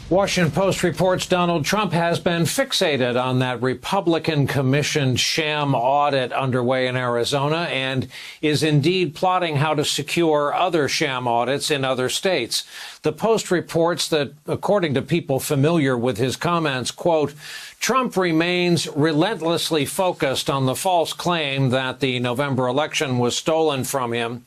Washington Post reports Donald Trump has been fixated on that Republican-commissioned sham audit underway in Arizona and is indeed plotting how to secure other sham audits in other states. The Post reports that, according to people familiar with his comments, quote, Trump remains relentlessly focused on the false claim that the November election was stolen from him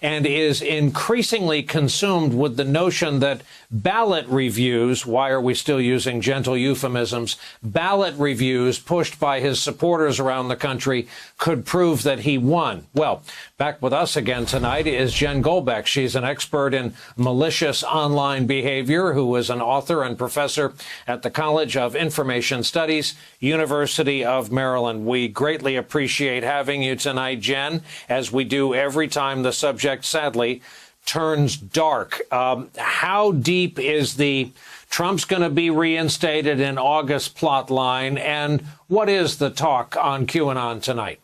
and is increasingly consumed with the notion that ballot reviews, why are we still using gentle euphemisms, ballot reviews pushed by his supporters around the country could prove that he won. Well, back with us again tonight is Jen Golbeck. She's an expert in malicious online behavior who is an author and professor at the College of Information Studies, University of Maryland. We greatly appreciate having you tonight, Jen, as we do every time the subject, sadly, turns dark. How deep is the Trump's going to be reinstated in August plot line, and what is the talk on QAnon tonight?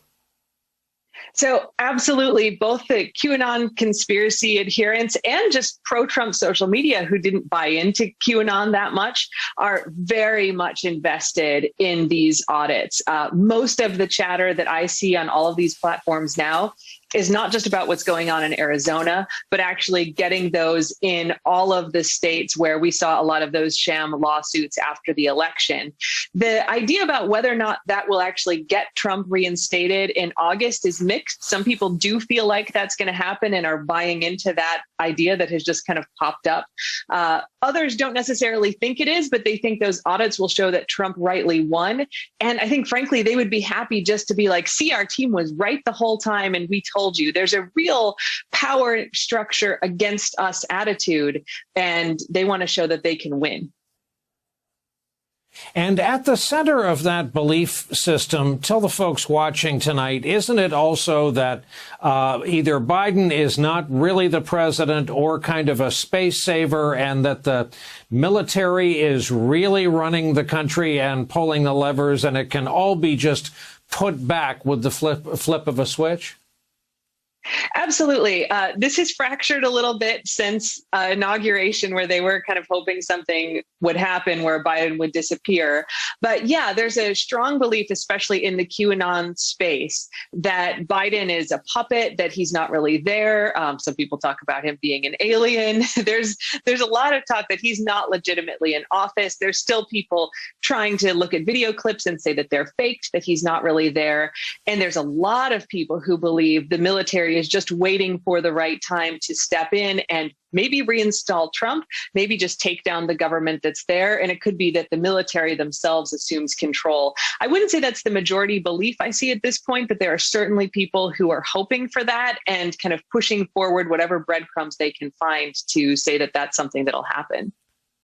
So absolutely, both the QAnon conspiracy adherents and just pro-Trump social media who didn't buy into QAnon that much are very much invested in these audits. Most of the chatter that I see on all of these platforms now is not just about what's going on in Arizona, but actually getting those in all of the states where we saw a lot of those sham lawsuits after the election. The idea about whether or not that will actually get Trump reinstated in August is mixed. Some people do feel like that's going to happen and are buying into that idea that has just kind of popped up. Others don't necessarily think it is, but they think those audits will show that Trump rightly won. And I think, frankly, they would be happy just to be like, see, our team was right the whole time and we told you. There's a real power structure against us attitude, and they want to show that they can win. And at the center of that belief system, tell the folks watching tonight, isn't it also that either Biden is not really the president or kind of a space saver, and that the military is really running the country and pulling the levers, and it can all be just put back with the flip of a switch? Absolutely. This has fractured a little bit since inauguration, where they were kind of hoping something would happen where Biden would disappear. But yeah, there's a strong belief, especially in the QAnon space, that Biden is a puppet, that he's not really there. Some people talk about him being an alien. There's a lot of talk that he's not legitimately in office. There's still people trying to look at video clips and say that they're faked, that he's not really there. And there's a lot of people who believe the military is just waiting for the right time to step in and maybe reinstall Trump, maybe just take down the government that's there. And it could be that the military themselves assumes control. I wouldn't say that's the majority belief I see at this point, but there are certainly people who are hoping for that and kind of pushing forward whatever breadcrumbs they can find to say that that's something that'll happen.